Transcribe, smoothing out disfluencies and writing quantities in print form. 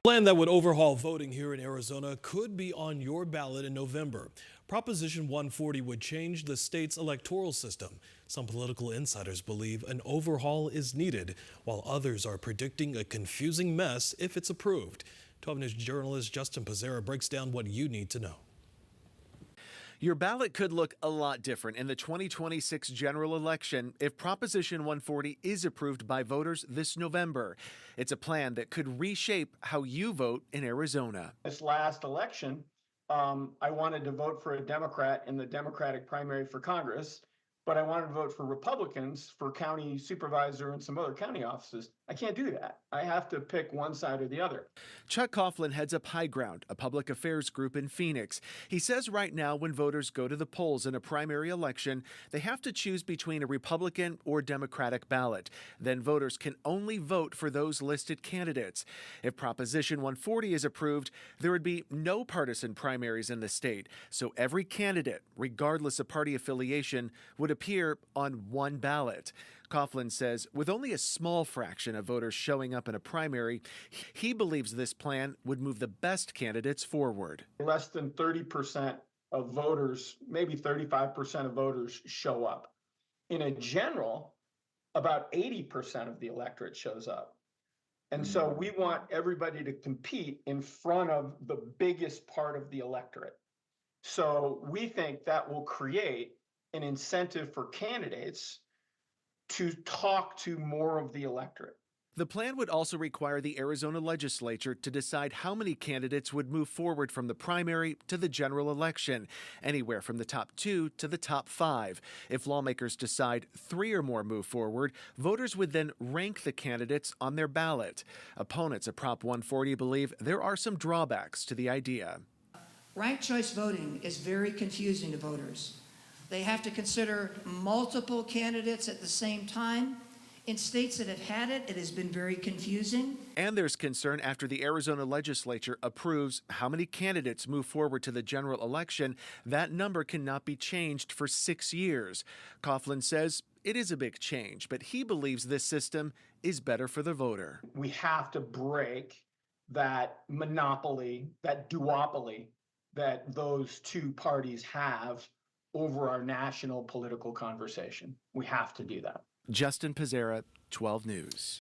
Plan that would overhaul voting here in Arizona could be on your ballot in November. Proposition 140 would change the state's electoral system. Some political insiders believe an overhaul is needed, while others are predicting a confusing mess if it's approved. 12 News journalist Justin Pizzera breaks down what you need to know. Your ballot could look a lot different in the 2026 general election if Proposition 140 is approved by voters this November. It's a plan that could reshape how you vote in Arizona. This last election, I wanted to vote for a Democrat in the Democratic primary for Congress, but I wanted to vote for Republicans for county supervisor and some other county offices. I can't do that. I have to pick one side or the other. Chuck Coughlin heads up High Ground, a public affairs group in Phoenix. He says right now when voters go to the polls in a primary election, they have to choose between a Republican or Democratic ballot. Then voters can only vote for those listed candidates. If Proposition 140 is approved, there would be no partisan primaries in the state, so every candidate, regardless of party affiliation, would appear on one ballot. Coughlin says with only a small fraction of voters showing up in a primary, he believes this plan would move the best candidates forward. Less than 30% of voters, maybe 35% of voters show up. In a general, about 80% of the electorate shows up. And so we want everybody to compete in front of the biggest part of the electorate. So we think that will create an incentive for candidates to talk to more of the electorate. The plan would also require the Arizona legislature to decide how many candidates would move forward from the primary to the general election, anywhere from the top 2 to the top 5. If lawmakers decide 3 or more move forward, voters would then rank the candidates on their ballot. Opponents of Prop 140 believe there are some drawbacks to the idea. Ranked choice voting is very confusing to voters. They have to consider multiple candidates at the same time. In states that have had it, it has been very confusing. And there's concern after the Arizona legislature approves how many candidates move forward to the general election, that number cannot be changed for 6 years. Coughlin says it is a big change, but he believes this system is better for the voter. We have to break that monopoly, that duopoly that those two parties have over our national political conversation. We have to do that. Justin Pizzera, 12 News.